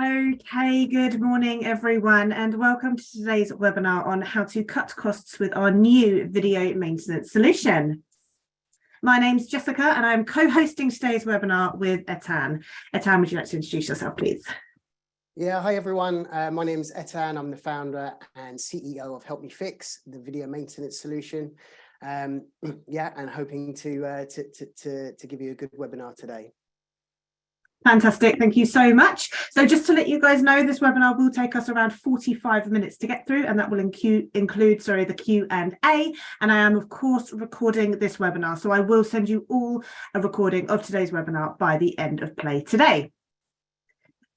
Okay, good morning everyone, and welcome to today's webinar on how to cut costs with our new video maintenance solution. My name's Jessica and I'm co-hosting today's webinar with Ettan. Ettan, would you like to introduce yourself, please? Yeah, hi everyone. My name's Ettan. I'm the founder and CEO of Help Me Fix, the video maintenance solution. And hoping to give you a good webinar today. Fantastic, thank you so much. So just to let you guys know, this webinar will take us around 45 minutes to get through, and that will include the Q&A. And I am, of course, recording this webinar. So I will send you all a recording of today's webinar by the end of play today.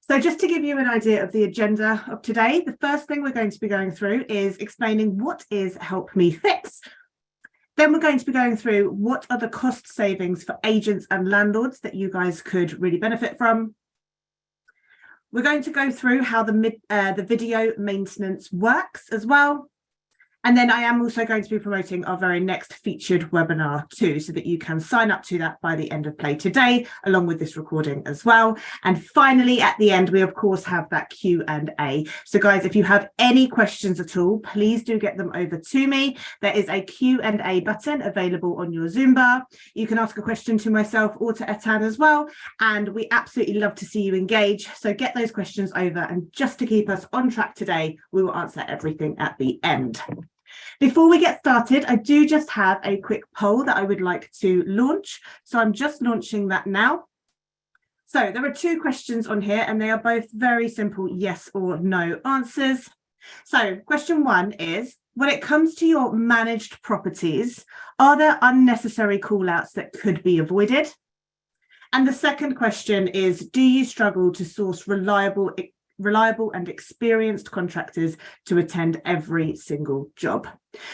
So just to give you an idea of the agenda of today, the first thing we're going to be going through is explaining what is Help Me Fix. Then we're going to be going through what are the cost savings for agents and landlords that you guys could really benefit from. We're going to go through how the video maintenance works as well. And then I am also going to be promoting our very next featured webinar too, so that you can sign up to that by the end of play today, along with this recording as well. And finally, at the end, we of course have that Q&A. So guys, if you have any questions at all, please do get them over to me. There is a Q&A button available on your Zoom bar. You can ask a question to myself or to Ettan as well. And we absolutely love to see you engage. So get those questions over. And just to keep us on track today, we will answer everything at the end. Before we get started, I do just have a quick poll that I would like to launch. So I'm just launching that now. So there are two questions on here and they are both very simple yes or no answers. So question one is, when it comes to your managed properties, are there unnecessary call-outs that could be avoided? And the second question is, do you struggle to source reliable and experienced contractors to attend every single job?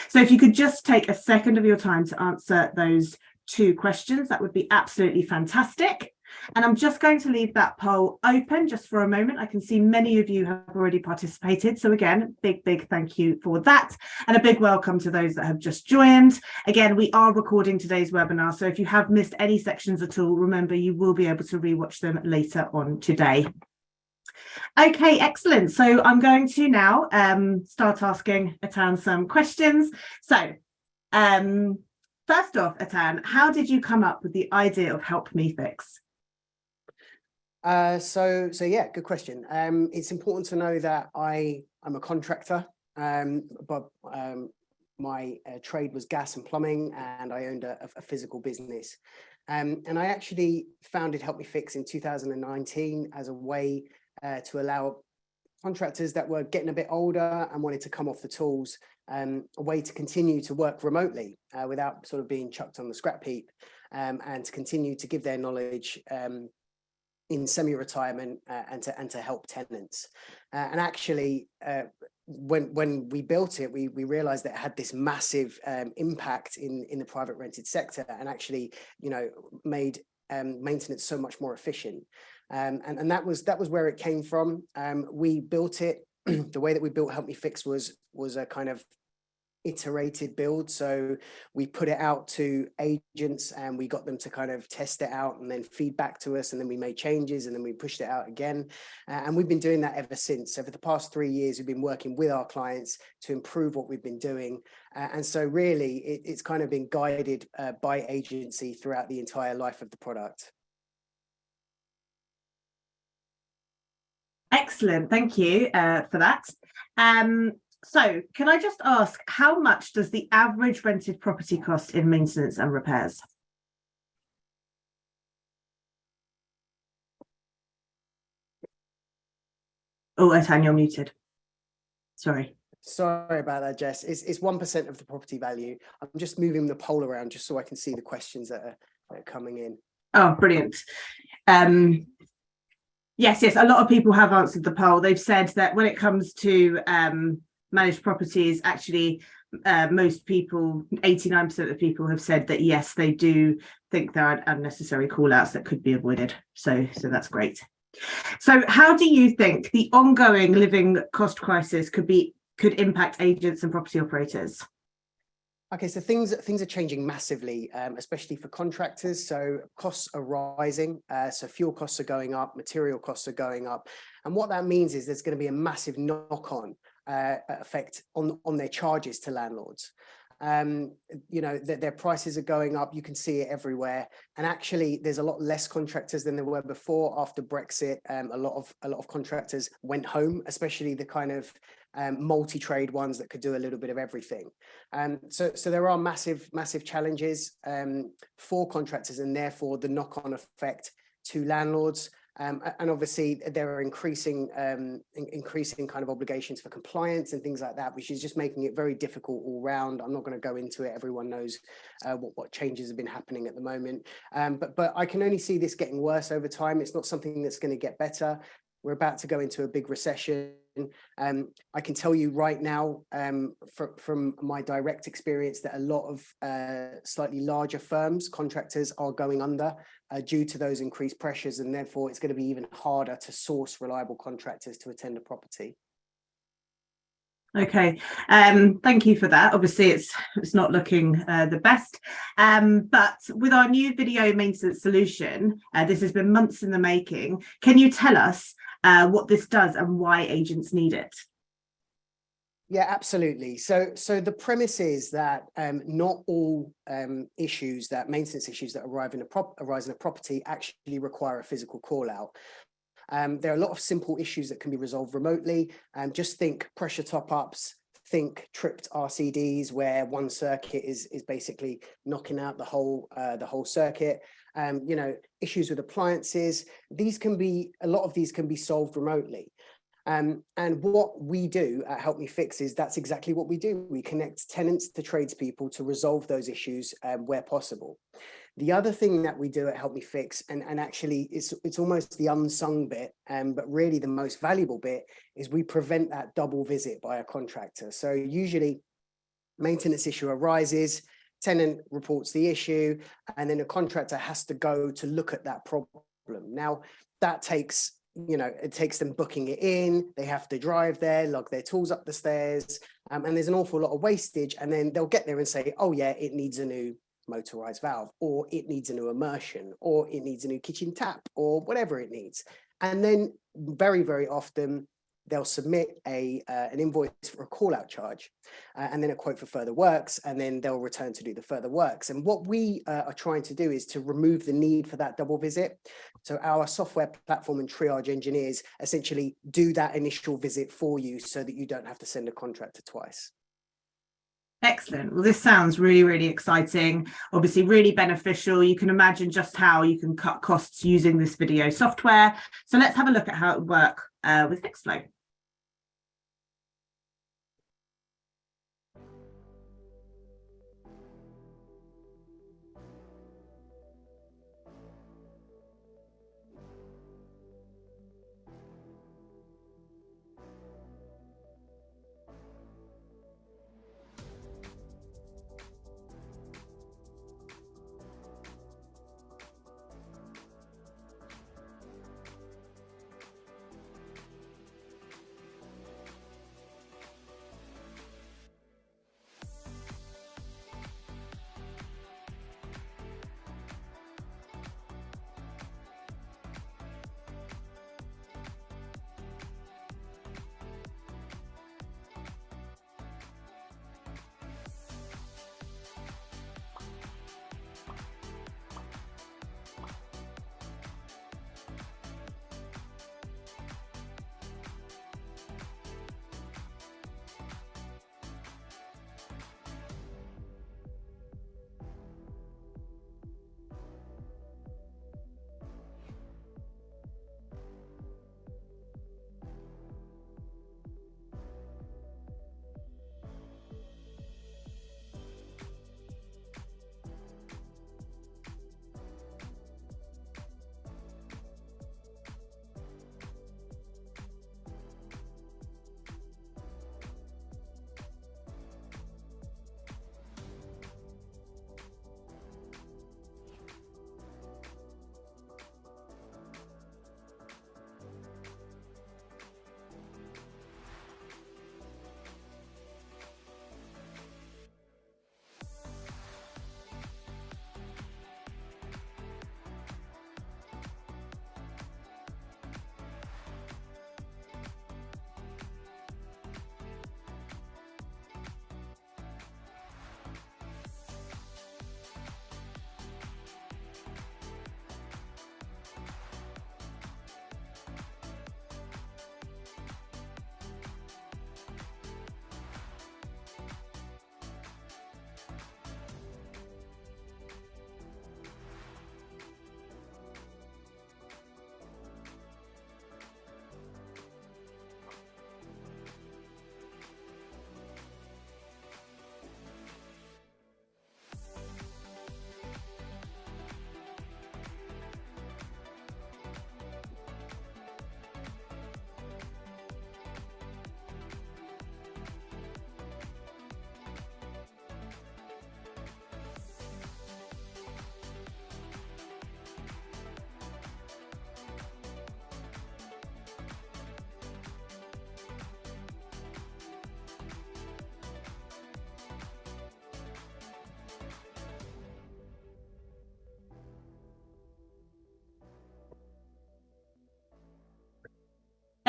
So if you could just take a second of your time to answer those two questions, that would be absolutely fantastic. And I'm just going to leave that poll open just for a moment. I can see many of you have already participated. So again, big thank you for that. And a big welcome to those that have just joined. Again, we are recording today's webinar. So if you have missed any sections at all, remember you will be able to rewatch them later on today. Okay, excellent. So I'm going to now start asking Ettan some questions. So first off, Ettan, how did you come up with the idea of Help Me Fix? So yeah, good question. It's important to know that I'm a contractor, but my trade was gas and plumbing, and I owned a physical business. And I actually founded Help Me Fix in 2019 as a way to allow contractors that were getting a bit older and wanted to come off the tools, a way to continue to work remotely without sort of being chucked on the scrap heap, and to continue to give their knowledge in semi-retirement and to help tenants. And actually, when we built it, we realized that it had this massive impact in the private rented sector, and actually, made maintenance so much more efficient. And that was where it came from. We built it. The way that we built Help Me Fix was a kind of iterated build. So we put it out to agents and we got them to kind of test it out and then feed back to us, and then we made changes and then we pushed it out again. And we've been doing that ever since. So for the past 3 years, we've been working with our clients to improve what we've been doing. And so really it's kind of been guided by agency throughout the entire life of the product. Excellent, thank you for that. So can I just ask, how much does the average rented property cost in maintenance and repairs? Oh, Ettan, you're muted. Sorry about that, Jess. It's 1% of the property value. I'm just moving the poll around just so I can see the questions that are coming in. Oh, brilliant. Yes, a lot of people have answered the poll. They've said that when it comes to managed properties, actually, most people, 89% of people have said that, yes, they do think there are unnecessary call-outs that could be avoided. So that's great. So how do you think the ongoing living cost crisis could impact agents and property operators? Okay, so things are changing massively, especially for contractors. So costs are rising. So fuel costs are going up, material costs are going up. And what that means is there's going to be a massive knock-on effect on their charges to landlords. You know, their prices are going up. You can see it everywhere. And actually, there's a lot less contractors than there were before. After Brexit, a lot of contractors went home, especially the kind of multi-trade ones that could do a little bit of everything. So there are massive challenges for contractors, and therefore the knock-on effect to landlords. And obviously there are increasing kind of obligations for compliance and things like that, which is just making it very difficult all round. I'm not going to go into it. Everyone knows what changes have been happening at the moment. But I can only see this getting worse over time. It's not something that's going to get better. We're about to go into a big recession. I can tell you right now from my direct experience that a lot of slightly larger firms, contractors, are going under due to those increased pressures, and therefore it's going to be even harder to source reliable contractors to attend a property. Okay, thank you for that. Obviously it's not looking the best, but with our new video maintenance solution, this has been months in the making. Can you tell us what this does and why agents need it? Yeah, absolutely. So the premise is that not all maintenance issues that arise in a property actually require a physical call out. There are a lot of simple issues that can be resolved remotely. Just think pressure top-ups, think tripped RCDs where one circuit is basically knocking out the whole circuit. You know, issues with appliances. A lot of these can be solved remotely. And what we do at Help Me Fix is that's exactly what we do. We connect tenants to tradespeople to resolve those issues where possible. The other thing that we do at Help Me Fix, and actually it's almost the unsung bit, but really the most valuable bit, is we prevent that double visit by a contractor. So usually maintenance issue arises, tenant reports the issue, and then a contractor has to go to look at that problem. Now that takes, you know, it takes them booking it in, they have to drive there, lug their tools up the stairs, and there's an awful lot of wastage, and then they'll get there and say, oh yeah, it needs a new motorized valve, or it needs a new immersion, or it needs a new kitchen tap, or whatever it needs. And then very, very often they'll submit an invoice for a call out charge and then a quote for further works, and then they'll return to do the further works. And what we are trying to do is to remove the need for that double visit. So our software platform and triage engineers essentially do that initial visit for you so that you don't have to send a contractor twice. Excellent. Well, this sounds really, really exciting, obviously really beneficial. You can imagine just how you can cut costs using this video software. So let's have a look at how it would work with Fixflo.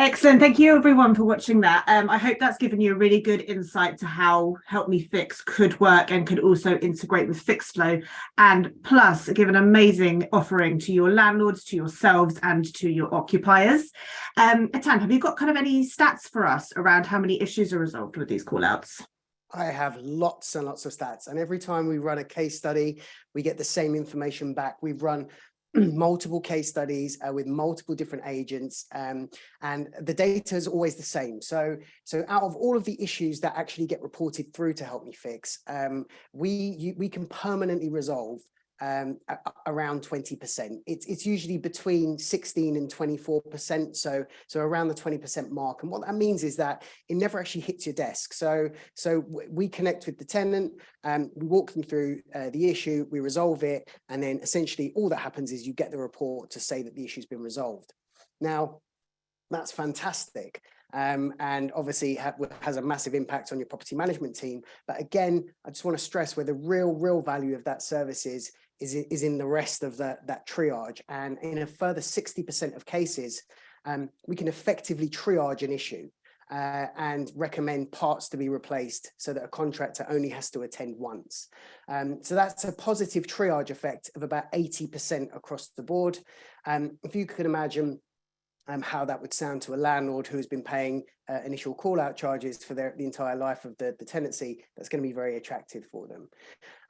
Excellent. Thank you everyone for watching that. I hope that's given you a really good insight to how Help Me Fix could work and could also integrate with Fixflo, and plus give an amazing offering to your landlords, to yourselves and to your occupiers. Ettan, have you got kind of any stats for us around how many issues are resolved with these call outs? I have lots and lots of stats, and every time we run a case study, we get the same information back. We've run multiple case studies with multiple different agents, and the data is always the same. So out of all of the issues that actually get reported through to Help Me Fix, we can permanently resolve around 20%. It's usually between 16 and 24%, so around the 20% mark. And what that means is that it never actually hits your desk. So we connect with the tenant, we walk them through the issue, we resolve it, and then essentially all that happens is you get the report to say that the issue's been resolved. Now, that's fantastic. And obviously has a massive impact on your property management team. But again, I just want to stress where the real value of that service is in the rest of that triage. And in a further 60% of cases, we can effectively triage an issue and recommend parts to be replaced so that a contractor only has to attend once. So that's a positive triage effect of about 80% across the board. If you could imagine how that would sound to a landlord who has been paying initial call out charges for the entire life of the tenancy, that's going to be very attractive for them.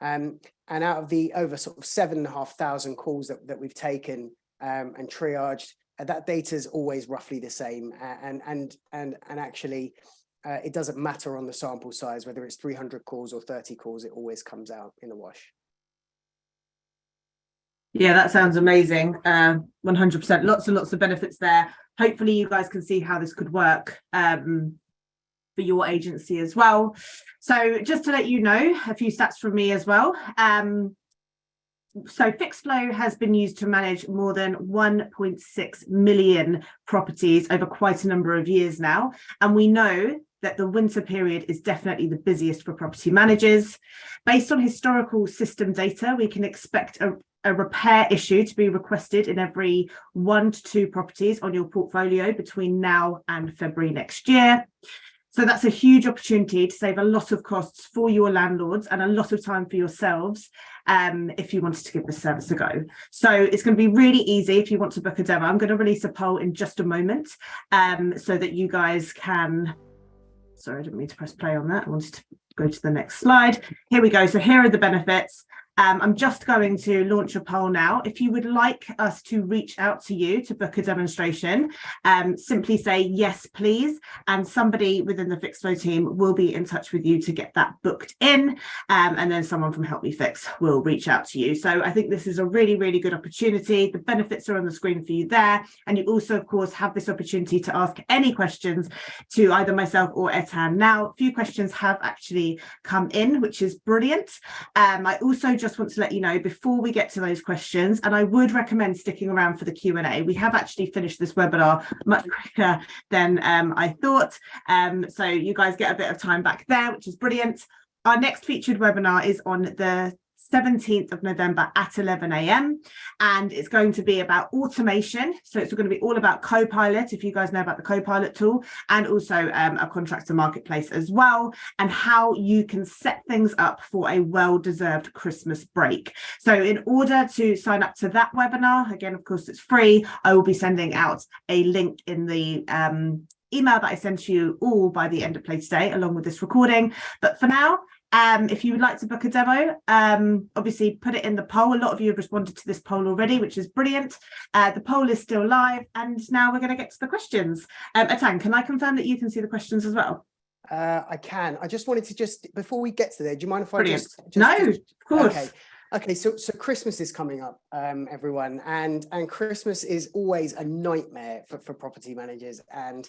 And out of the over sort of 7,500 calls that we've taken and triaged, that data is always roughly the same. And actually, it doesn't matter on the sample size, whether it's 300 calls or 30 calls, it always comes out in the wash. Yeah, that sounds amazing. 100%. Lots and lots of benefits there. Hopefully you guys can see how this could work for your agency as well. So just to let you know, a few stats from me as well. So Fixflo has been used to manage more than 1.6 million properties over quite a number of years now. And we know that the winter period is definitely the busiest for property managers. Based on historical system data, we can expect a repair issue to be requested in every 1 to 2 properties on your portfolio between now and February next year. So that's a huge opportunity to save a lot of costs for your landlords and a lot of time for yourselves if you wanted to give this service a go. So it's going to be really easy if you want to book a demo. I'm going to release a poll in just a moment so that you guys can... Sorry, I didn't mean to press play on that. I wanted to go to the next slide. Here we go. So here are the benefits. I'm just going to launch a poll now. If you would like us to reach out to you to book a demonstration, simply say yes, please. And somebody within the Fixflo team will be in touch with you to get that booked in. And then someone from Help Me Fix will reach out to you. So I think this is a really, really good opportunity. The benefits are on the screen for you there. And you also, of course, have this opportunity to ask any questions to either myself or Ettan. Now, a few questions have actually come in, which is brilliant. I also just want to let you know before we get to those questions, and I would recommend sticking around for the Q&A. We have actually finished this webinar much quicker than I thought. So you guys get a bit of time back there, which is brilliant. Our next featured webinar is on the 17th of November at 11 a.m. and it's going to be about automation. So it's going to be all about Copilot, if you guys know about the Copilot tool, and also a contractor marketplace as well, and how you can set things up for a well-deserved Christmas break. So in order to sign up to that webinar, again, of course, it's free. I will be sending out a link in the email that I sent to you all by the end of play today, along with this recording. But for now, if you would like to book a demo, obviously put it in the poll. A lot of you have responded to this poll already, which is brilliant. The poll is still live, and now we're going to get to the questions. Ettan, can I confirm that you can see the questions as well? I can. I just wanted to before we get to there, do you mind if I just No, of course. Okay, so Christmas is coming up, everyone, and Christmas is always a nightmare for property managers and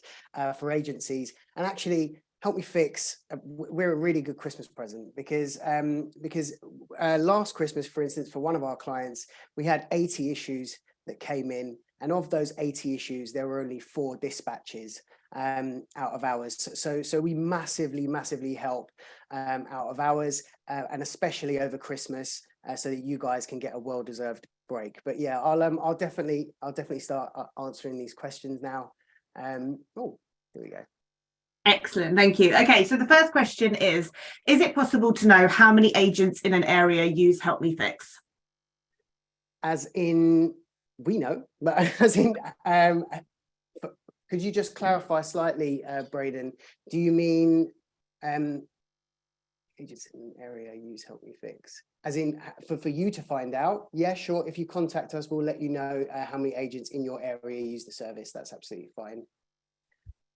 for agencies. And actually, Help Me Fix, we're a really good Christmas present because last Christmas, for instance, for one of our clients, we had 80 issues that came in, and of those 80 issues, there were only 4 dispatches out of hours. So we massively help out of hours, and especially over Christmas, so that you guys can get a well-deserved break. But yeah, I'll definitely start answering these questions now. Oh, here we go. Excellent, thank you. Okay, so the first question is it possible to know how many agents in an area use Help Me Fix? As in, we know, but as in, could you just clarify slightly, Braden? Do you mean agents in an area use Help Me Fix? As in, for you to find out? Yeah, sure. If you contact us, we'll let you know how many agents in your area use the service. That's absolutely fine.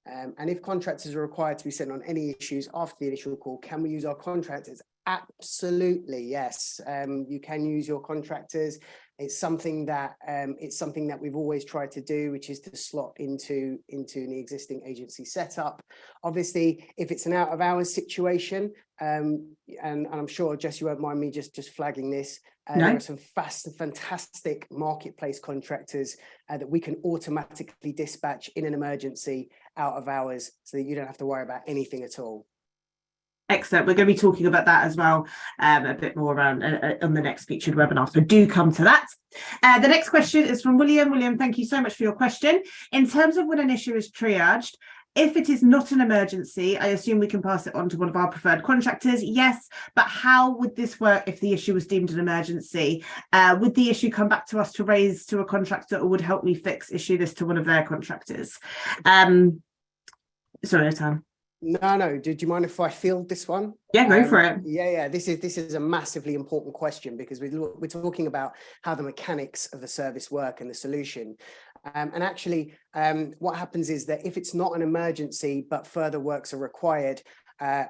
And if contractors are required to be sent on any issues after the initial call, can we use our contractors? Absolutely, yes. You can use your contractors. It's something that we've always tried to do, which is to slot into the existing agency setup. Obviously, if it's an out of hours situation, and I'm sure Jess, you won't mind me just flagging this. No. There are some fantastic marketplace contractors that we can automatically dispatch in an emergency out of hours, so that you don't have to worry about anything at all. Excellent. We're going to be talking about that as well, a bit more around on the next featured webinar. So do come to that. The next question is from William. William, thank you so much for your question. In terms of when an issue is triaged, if it is not an emergency, I assume we can pass it on to one of our preferred contractors. Yes, but how would this work if the issue was deemed an emergency? Would the issue come back to us to raise to a contractor, or would Help Me Fix issue this to one of their contractors? Sorry, Ettan. No. Do you mind if I field this one? Yeah, go for it. Yeah. This is a massively important question, because we're talking about how the mechanics of the service work and the solution. And actually, what happens is that if it's not an emergency but further works are required,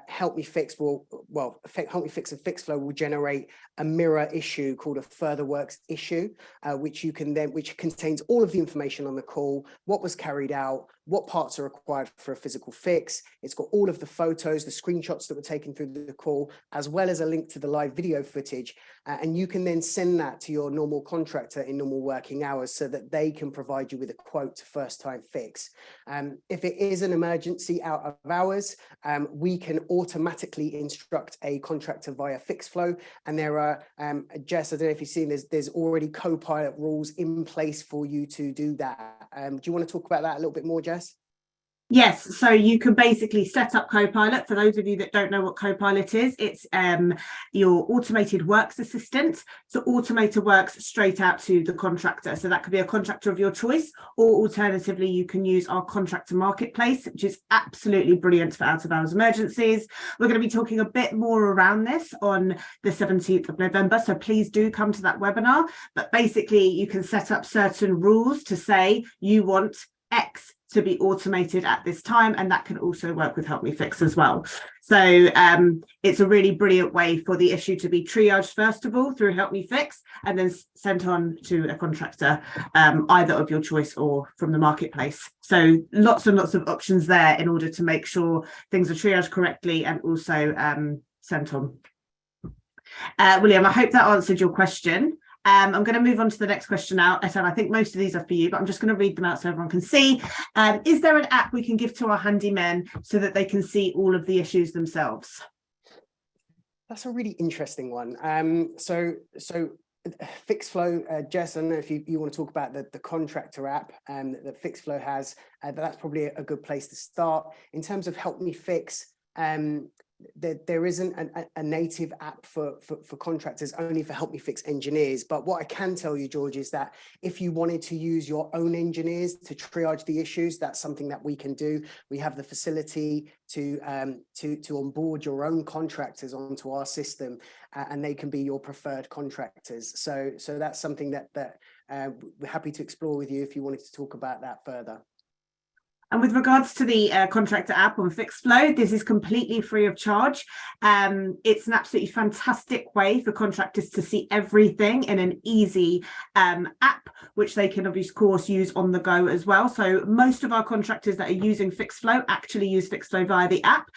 Help Me Fix Help Me Fix and Fixflo will generate a mirror issue called a further works issue, which contains all of the information on the call, what was carried out, what parts are required for a physical fix. It's got all of the photos, the screenshots that were taken through the call, as well as a link to the live video footage. And you can then send that to your normal contractor in normal working hours, so that they can provide you with a quote to first time fix. If it is an emergency out of hours, we can automatically instruct a contractor via Fixflo. And there are, Jess, I don't know if you've seen, there's already co-pilot rules in place for you to do that. Do you want to talk about that a little bit more, Jess? Yes, so you can basically set up Copilot. For those of you that don't know what Copilot is, it's your automated works assistant to automate works straight out to the contractor. So that could be a contractor of your choice, or alternatively, you can use our contractor marketplace, which is absolutely brilliant for out of hours emergencies. We're going to be talking a bit more around this on the 17th of November. So please do come to that webinar. But basically, you can set up certain rules to say you want X to be automated at this time, and that can also work with Help Me Fix as well. So it's a really brilliant way for the issue to be triaged first of all through Help Me Fix, and then sent on to a contractor, either of your choice or from the marketplace. So lots and lots of options there in order to make sure things are triaged correctly and also sent on. William, I hope that answered your question. I'm going to move on to the next question now. Ettan, I think most of these are for you, but I'm just going to read them out so everyone can see. Is there an app we can give to our handymen so that they can see all of the issues themselves? That's a really interesting one. So Fixflo, Jess, I don't know if you want to talk about the contractor app that Fixflo has. That's probably a good place to start. In terms of Help Me Fix, there isn't a native app for contractors, only for Help Me Fix engineers. But what I can tell you, George, is that if you wanted to use your own engineers to triage the issues, that's something that we can do. We have the facility to onboard your own contractors onto our system, and they can be your preferred contractors. So that's something that we're happy to explore with you if you wanted to talk about that further. And with regards to the contractor app on Fixflo, this is completely free of charge. It's an absolutely fantastic way for contractors to see everything in an easy app, which they can, of course, use on the go as well. So most of our contractors that are using Fixflo actually use Fixflo via the app,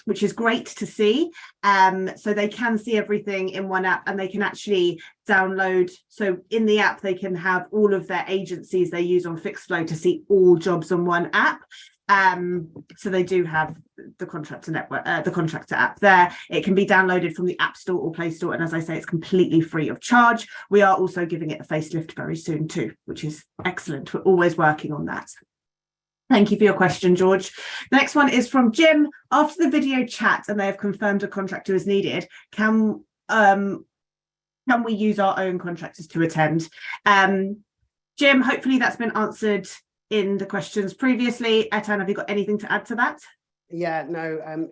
which is great to see. So they can see everything in one app, and they can actually download. So in the app, they can have all of their agencies they use on Fixflo to see all jobs on one app. So they do have the contractor network, the contractor app there. It can be downloaded from the App Store or Play Store, and as I say, it's completely free of charge. We are also giving it a facelift very soon too, which is excellent. We're always working on that. Thank you for your question, George. The next one is from Jim. After the video chat and they have confirmed a contractor is needed, can we use our own contractors to attend? Jim, hopefully that's been answered in the questions previously. Ettan, have you got anything to add to that? Yeah, no,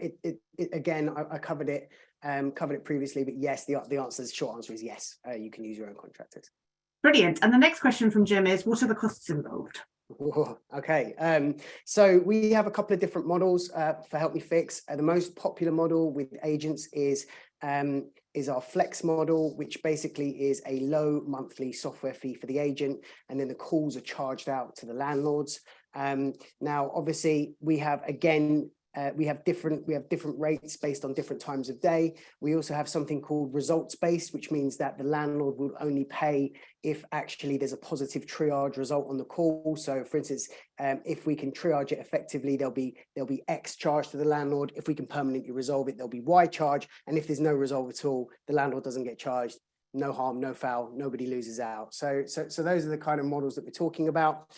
again, I covered it previously, but yes, short answer is yes, you can use your own contractors. Brilliant. And the next question from Jim is, what are the costs involved? Okay, so we have a couple of different models for Help Me Fix. The most popular model with agents is our Flex model, which basically is a low monthly software fee for the agent, and then the calls are charged out to the landlords. Now, obviously, we have different rates based on different times of day. We also have something called results-based, which means that the landlord will only pay if actually there's a positive triage result on the call. So, for instance, if we can triage it effectively, there'll be X charge to the landlord. If we can permanently resolve it, there'll be Y charge. And if there's no resolve at all, the landlord doesn't get charged. No harm, no foul, nobody loses out. So those are the kind of models that we're talking about.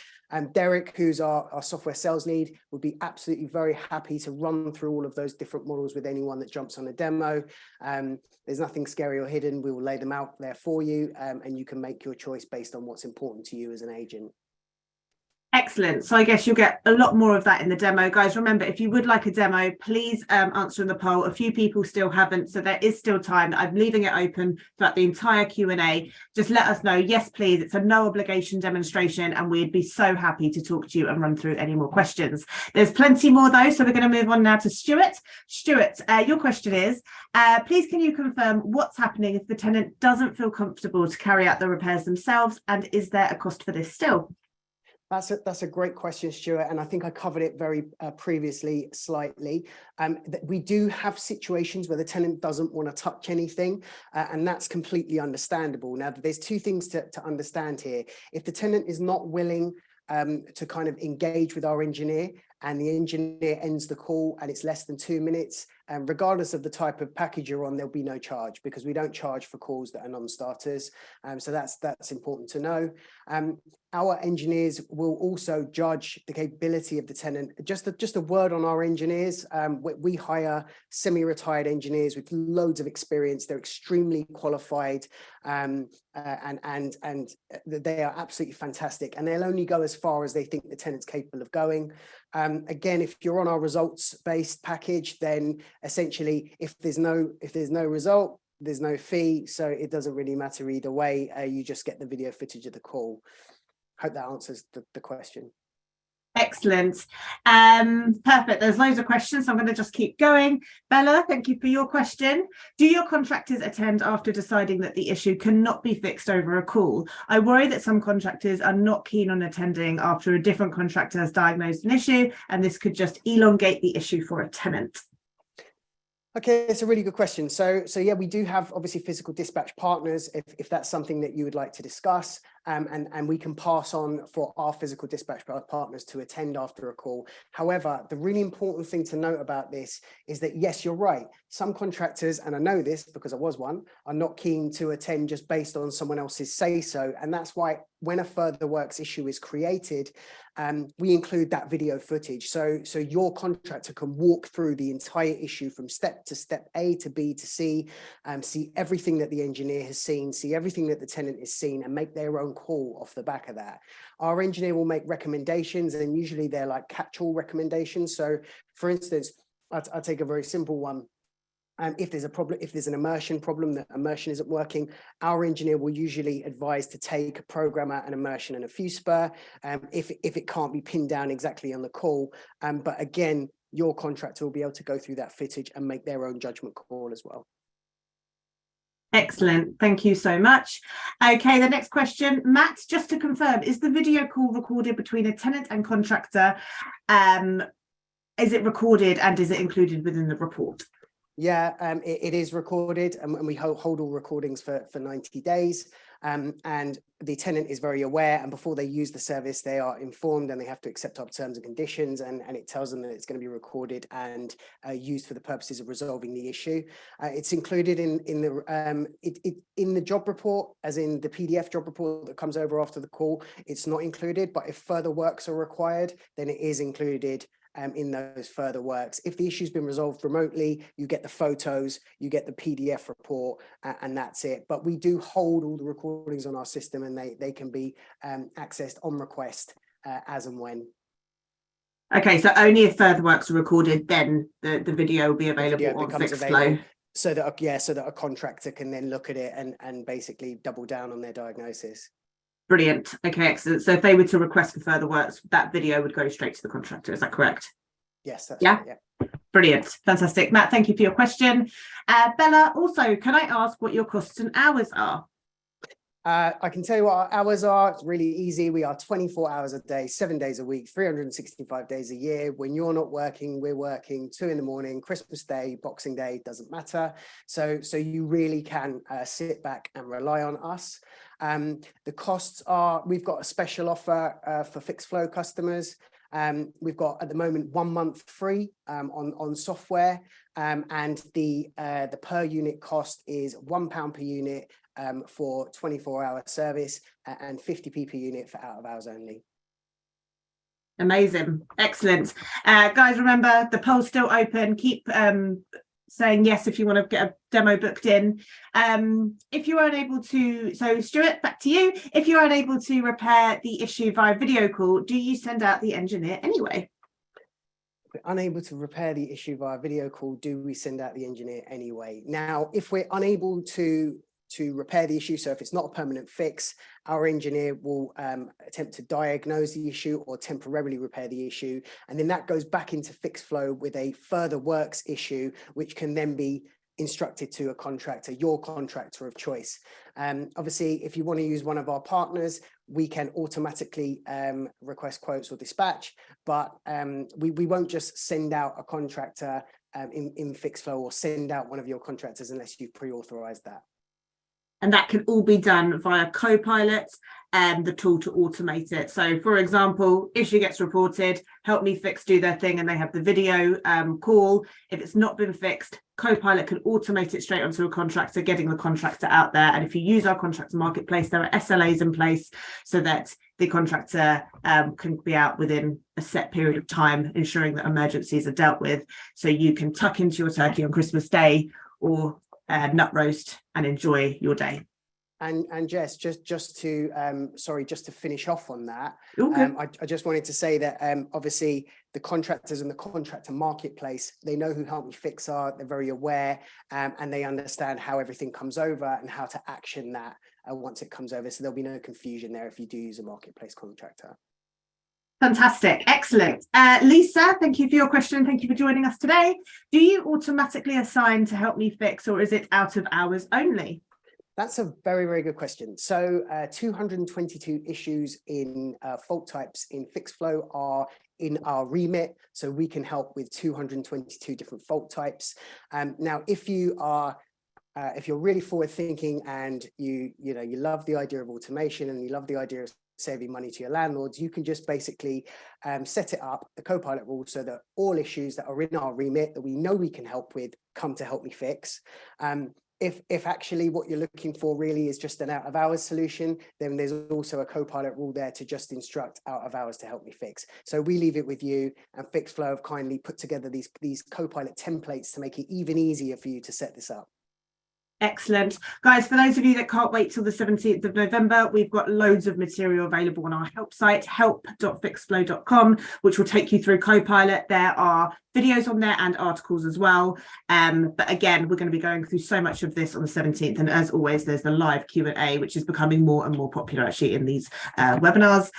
Derek, who's our software sales lead, would be absolutely very happy to run through all of those different models with anyone that jumps on a demo. There's nothing scary or hidden. We will lay them out there for you, and you can make your choice based on what's important to you as an agent. Excellent. So I guess you'll get a lot more of that in the demo. Guys, remember, if you would like a demo, please answer in the poll. A few people still haven't, so there is still time. I'm leaving it open throughout the entire Q&A. Just let us know. Yes, please. It's a no obligation demonstration, and we'd be so happy to talk to you and run through any more questions. There's plenty more, though, so we're going to move on now to Stuart. Stuart, your question is, please can you confirm what's happening if the tenant doesn't feel comfortable to carry out the repairs themselves, and is there a cost for this still? That's a great question, Stuart, and I think I covered it very previously slightly. We do have situations where the tenant doesn't want to touch anything, and that's completely understandable. Now, there's two things to understand here. If the tenant is not willing to kind of engage with our engineer, and the engineer ends the call and it's less than 2 minutes, regardless of the type of package you're on, there'll be no charge, because we don't charge for calls that are non-starters. So that's important to know. Our engineers will also judge the capability of the tenant. Just a word on our engineers. We hire semi-retired engineers with loads of experience. They're extremely qualified, and they are absolutely fantastic. And they'll only go as far as they think the tenant's capable of going. Again, if you're on our results-based package, then essentially, if there's no result, there's no fee, so it doesn't really matter either way. You just get the video footage of the call. Hope that answers the question. Excellent. Perfect. There's loads of questions, so I'm going to just keep going. Bella, thank you for your question. Do your contractors attend after deciding that the issue cannot be fixed over a call? I worry that some contractors are not keen on attending after a different contractor has diagnosed an issue, and this could just elongate the issue for a tenant. Okay, it's a really good question. So yeah, we do have obviously physical dispatch partners if that's something that you would like to discuss, and we can pass on for our physical dispatch partners to attend after a call. However, the really important thing to note about this is that, yes, you're right. Some contractors, and I know this because I was one, are not keen to attend just based on someone else's say-so. And that's why when a further works issue is created, we include that video footage. So your contractor can walk through the entire issue from step to step A to B to C, see everything that the engineer has seen, see everything that the tenant has seen, and make their own call off the back of that. Our engineer will make recommendations, and usually they're like catch-all recommendations. So for instance, I'll take a very simple one. If there's a problem, if there's an immersion problem, that immersion isn't working, our engineer will usually advise to take a programmer, an immersion, and a fuse spur, if it can't be pinned down exactly on the call. But again, your contractor will be able to go through that footage and make their own judgment call as well. Excellent. Thank you so much. Okay, the next question, Matt, just to confirm, is the video call recorded between a tenant and contractor? Is it recorded, and is it included within the report? Yeah, it is recorded, and we hold all recordings for 90 days. and the tenant is very aware, and before they use the service, they are informed and they have to accept our terms and conditions, and it tells them that it's going to be recorded and used for the purposes of resolving the issue. It's included in the job report, as in the PDF job report that comes over after the call. It's not included, but if further works are required, then it is included in those further works. If the issue's been resolved remotely, you get the photos, you get the PDF report, and that's it. But we do hold all the recordings on our system, and they can be accessed on request as and when. Okay, so only if further works are recorded, then the video will be available on Fixflo. So that a contractor can then look at it and basically double down on their diagnosis. Brilliant. Okay, excellent. So if they were to request for further works, that video would go straight to the contractor. Is that correct? Yes, that's yeah. Right, yeah. Brilliant. Fantastic. Matt, thank you for your question. Bella, also, can I ask what your costs and hours are? I can tell you what our hours are. It's really easy. We are 24 hours a day, 7 days a week, 365 days a year. When you're not working, we're working 2 in the morning, Christmas Day, Boxing Day, doesn't matter. So you really can sit back and rely on us. The costs are, we've got a special offer for Fixflo customers. We've got at the moment 1 month free on software, and the per unit cost is £1 per unit for 24-hour service and 50p per unit for out of hours only. Amazing. Excellent. Guys, remember the poll's still open. Keep saying yes if you want to get a demo booked in. If you are unable to, so Stuart, back to you. If you're unable to repair the issue via video call, do you send out the engineer anyway? If we're unable to repair the issue via video call, do we send out the engineer anyway? Now, if we're unable to repair the issue, so if it's not a permanent fix, our engineer will attempt to diagnose the issue or temporarily repair the issue, and then that goes back into Fixflo with a further works issue, which can then be instructed to a contractor, your contractor of choice. Obviously, if you want to use one of our partners, we can automatically request quotes or dispatch, but we won't just send out a contractor in Fixflo or send out one of your contractors unless you've pre-authorized that. And that can all be done via Copilot and the tool to automate it. So, for example, issue gets reported, Help Me Fix do their thing, and they have the video call. If it's not been fixed, Copilot can automate it straight onto a contractor, getting the contractor out there. And if you use our contractor marketplace, there are SLAs in place so that the contractor can be out within a set period of time, ensuring that emergencies are dealt with. So you can tuck into your turkey on Christmas Day or nut roast and enjoy your day. And Jess, just to finish off on that, Okay. I just wanted to say that obviously the contractors in the contractor marketplace, they know who Help Me Fix are, they're very aware, and they understand how everything comes over and how to action that once it comes over. So there'll be no confusion there if you do use a marketplace contractor. Fantastic. Excellent. Lisa, thank you for your question. Thank you for joining us today. Do you automatically assign to Help Me Fix, or is it out of hours only? That's a very, very good question. So 222 issues in fault types in Fixflo are in our remit. So we can help with 222 different fault types. Now, if you're really forward thinking and you love the idea of automation and you love the idea of saving money to your landlords, you can just basically set it up, the Copilot rule, so that all issues that are in our remit that we know we can help with come to Help Me Fix. If actually what you're looking for really is just an out of hours solution, then there's also a Copilot rule there to just instruct out of hours to Help Me Fix. So we leave it with you, and Fixflo have kindly put together these Copilot templates to make it even easier for you to set this up. Excellent. Guys, for those of you that can't wait till the 17th of November, we've got loads of material available on our help site, help.fixflo.com, which will take you through Copilot. There are videos on there and articles as well. But again, we're going to be going through so much of this on the 17th. And as always, there's the live Q&A, which is becoming more and more popular actually in these webinars.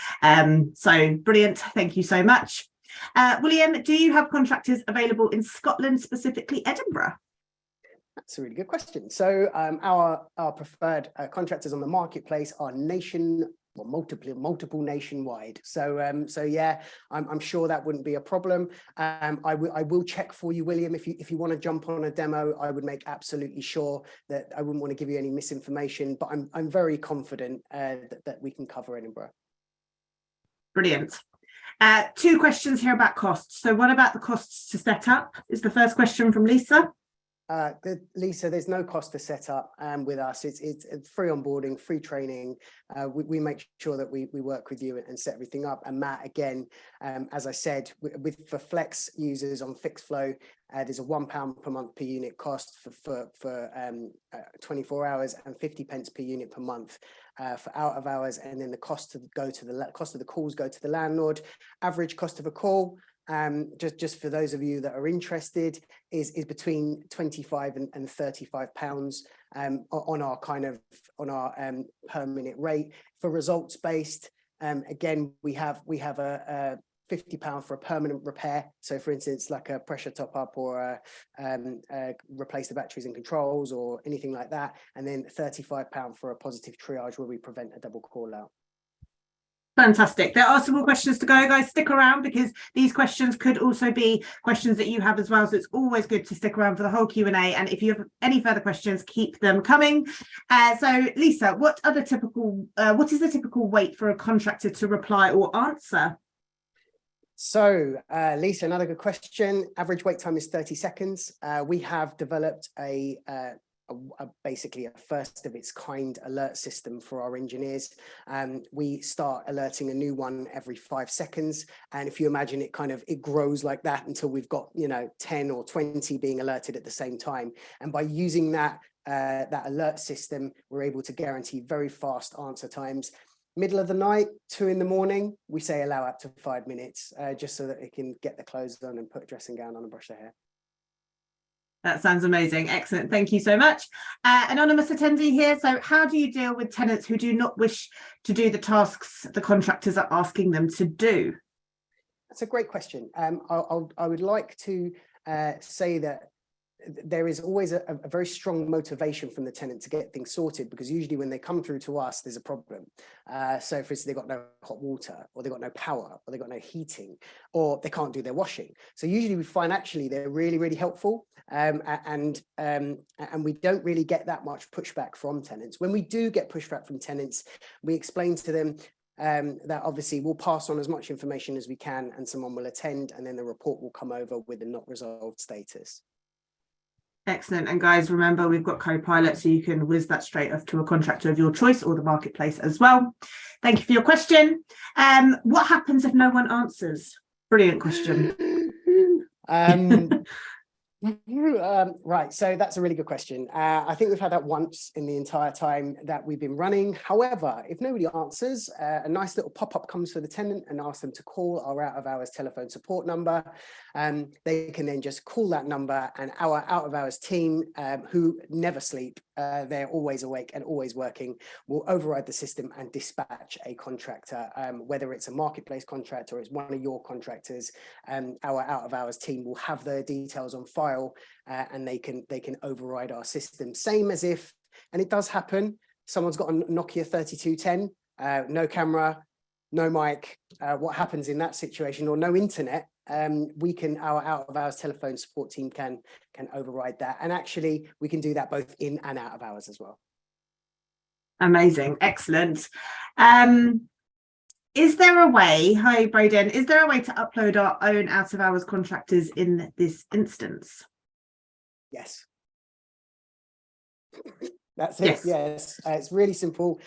So brilliant. Thank you so much. William, do you have contractors available in Scotland, specifically Edinburgh? That's a really good question. So our preferred contractors on the marketplace are well, multiple nationwide. So so yeah, I'm sure that wouldn't be a problem. I will check for you, William, if you want to jump on a demo. I would make absolutely sure that I wouldn't want to give you any misinformation, but I'm very confident that we can cover Edinburgh. Brilliant. 2 questions here about costs. So what about the costs to set up is the first question from Lisa. Lisa, there's no cost to set up with us. It's free onboarding, free training. We make sure that we work with you and set everything up. And Matt, again, as I said, for Flex users on Fixflo, there's a £1 per month per unit cost for 24 hours and 50 pence per unit per month for out of hours. And then the cost of the calls go to the landlord. Average cost of a call, just for those of you that are interested, is between 25 and 35 pounds on our per minute rate. For results based, again, we have a £50 for a permanent repair. So for instance, like a pressure top up or replace the batteries and controls or anything like that. And then £35 for a positive triage where we prevent a double call out. Fantastic. There are some more questions to go, guys. Stick around because these questions could also be questions that you have as well. So it's always good to stick around for the whole Q&A. And if you have any further questions, keep them coming. So Lisa, what is the typical wait for a contractor to reply or answer? So Lisa, another good question. Average wait time is 30 seconds. We have developed basically a first of its kind alert system for our engineers. We start alerting a new one every 5 seconds. And if you imagine it grows like that until we've got, 10 or 20 being alerted at the same time. And by using that alert system, we're able to guarantee very fast answer times. Middle of the night, 2 in the morning, we say allow up to 5 minutes, just so that it can get the clothes on and put a dressing gown on and brush their hair. That sounds amazing. Excellent. Thank you so much. Anonymous attendee here. So how do you deal with tenants who do not wish to do the tasks the contractors are asking them to do? That's a great question. I would like to say that there is always a very strong motivation from the tenant to get things sorted, because usually when they come through to us, there's a problem. So for instance, they've got no hot water, or they've got no power, or they've got no heating, or they can't do their washing. So usually we find actually they're really, really helpful. And we don't really get that much pushback from tenants. When we do get pushback from tenants, we explain to them that obviously we'll pass on as much information as we can, and someone will attend, and then the report will come over with a not resolved status. Excellent. And guys, remember, we've got Copilot, so you can whiz that straight off to a contractor of your choice or the marketplace as well. Thank you for your question. What happens if no one answers? Brilliant question. Right, so that's a really good question. I think we've had that once in the entire time that we've been running. However, if nobody answers, a nice little pop-up comes for the tenant and asks them to call our out of hours telephone support number. They can then just call that number, and our out of hours team, who never sleep, they're always awake and always working, will override the system and dispatch a contractor, whether it's a marketplace contractor or it's one of your contractors. Our out of hours team will have their details on file, and they can override our system. Same as if, and it does happen, someone's got a Nokia 3210, no camera, no mic. What happens in that situation, or no internet? Our out of hours telephone support team can override that, and actually we can do that both in and out of hours as well. Amazing. Excellent. Is there a way, hi Braden, is there a way to upload our own out of hours contractors in this instance? Yes. That's it. Yes. It's really simple.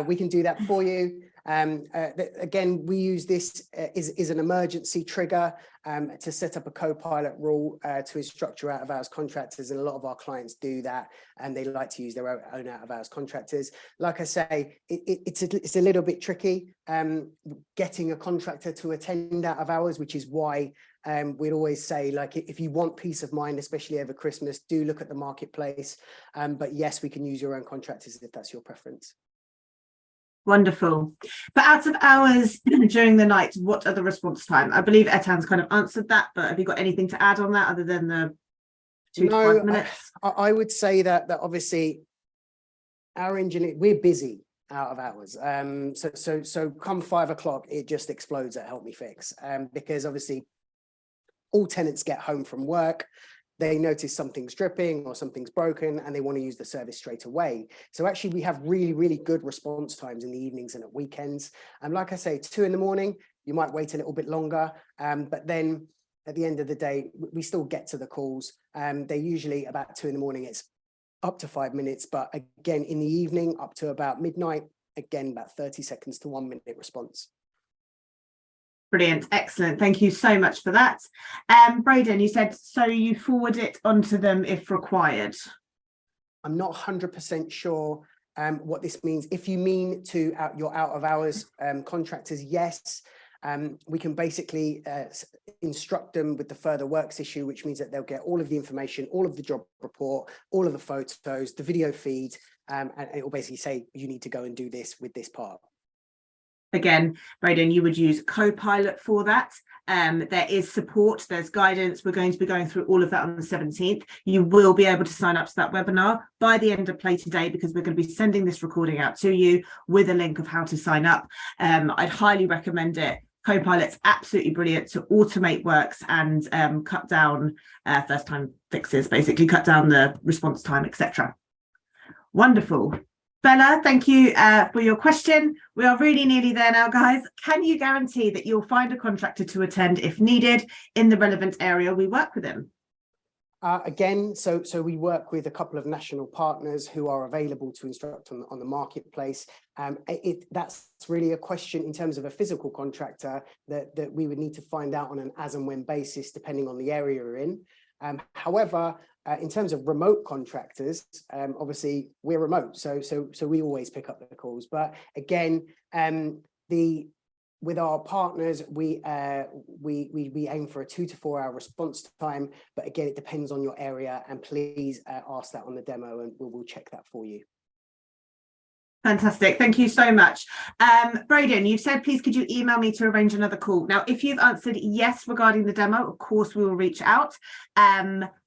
We can do that for you. Again, we use this is an emergency trigger to set up a Copilot rule to instruct your out of hours contractors, and a lot of our clients do that, and they like to use their own out of hours contractors. Like I say, it's a little bit tricky getting a contractor to attend out of hours, which is why we'd always say, like, if you want peace of mind, especially over Christmas, do look at the marketplace. But yes, we can use your own contractors if that's your preference. Wonderful. For out of hours during the night, what are the response time? I believe Ettan's kind of answered that, but have you got anything to add on that other than the 2 to 5 minutes? I would say that obviously our engineer, we're busy. out of hours. So come 5 o'clock, it just explodes at Help Me Fix, because obviously all tenants get home from work, they notice something's dripping or something's broken and they want to use the service straight away. So actually we have really, really good response times in the evenings and at weekends. And like I say, 2 in the morning, you might wait a little bit longer, but then at the end of the day, we still get to the calls. They're usually about 2 in the morning, it's up to 5 minutes, but again, in the evening, up to about midnight, again, about 30 seconds to 1 minute response. Brilliant, excellent. Thank you so much for that. Braden, you said, so you forward it onto them if required. I'm not 100% sure what this means. If you mean to your out of hours contractors, yes. We can basically instruct them with the further works issue, which means that they'll get all of the information, all of the job report, all of the photos, the video feed, and it will basically say, you need to go and do this with this part. Again, Braden, you would use Copilot for that. There is support, there's guidance. We're going to be going through all of that on the 17th. You will be able to sign up to that webinar by the end of play today, because we're going to be sending this recording out to you with a link of how to sign up. I'd highly recommend it. Copilot's absolutely brilliant to automate works and cut down first time fixes, basically cut down the response time, etc. Wonderful. Bella, thank you for your question. We are really nearly there now, guys. Can you guarantee that you'll find a contractor to attend if needed in the relevant area we work with them? Again, so we work with a couple of national partners who are available to instruct on the marketplace. That's really a question in terms of a physical contractor that we would need to find out on an as and when basis, depending on the area you're in. However, in terms of remote contractors, obviously we're remote, so we always pick up the calls. But again, with our partners, we aim for a 2 to 4 hour response time. But again, it depends on your area, and please ask that on the demo, and we'll check that for you. Fantastic. Thank you so much. Braden, you've said, please, could you email me to arrange another call? Now, if you've answered yes regarding the demo, of course, we will reach out.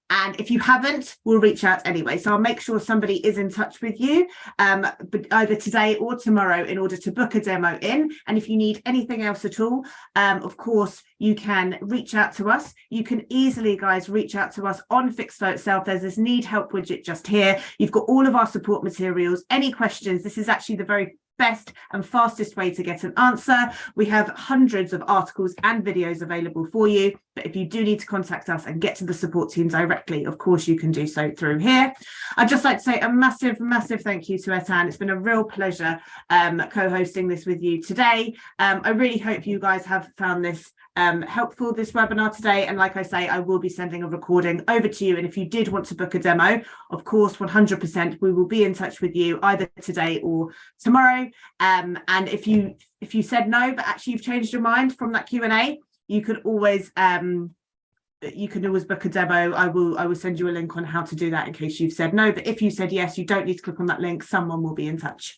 And if you haven't, we'll reach out anyway. So I'll make sure somebody is in touch with you, but either today or tomorrow, in order to book a demo in. And if you need anything else at all, of course, you can reach out to us. You can easily, guys, reach out to us on Fixflo itself. There's this need help widget just here. You've got all of our support materials. Any questions? This is actually the very best and fastest way to get an answer. We have hundreds of articles and videos available for you, but if you do need to contact us and get to the support team directly, of course you can do so through here. I'd just like to say a massive thank you to Ettan. It's been a real pleasure co-hosting this with you today. I really hope you guys have found this helpful, this webinar today, and like I say, I will be sending a recording over to you, and if you did want to book a demo, of course 100% we will be in touch with you either today or tomorrow. And if you said no but actually you've changed your mind from that Q&A, you can always book a demo. I will send you a link on how to do that in case you've said no, but if you said yes, you don't need to click on that link. Someone will be in touch.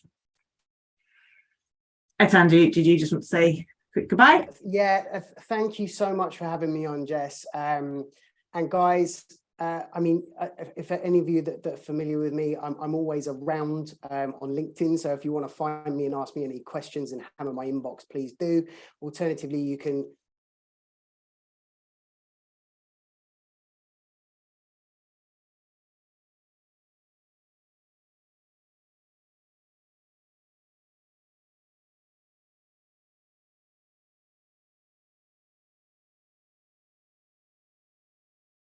Ettan, did you just want to say quick goodbye? Yeah, thank you so much for having me on, Jess. And guys, I mean, if any of you that are familiar with me, I'm always around on LinkedIn. So if you want to find me and ask me any questions and hammer my inbox, please do. Alternatively, you can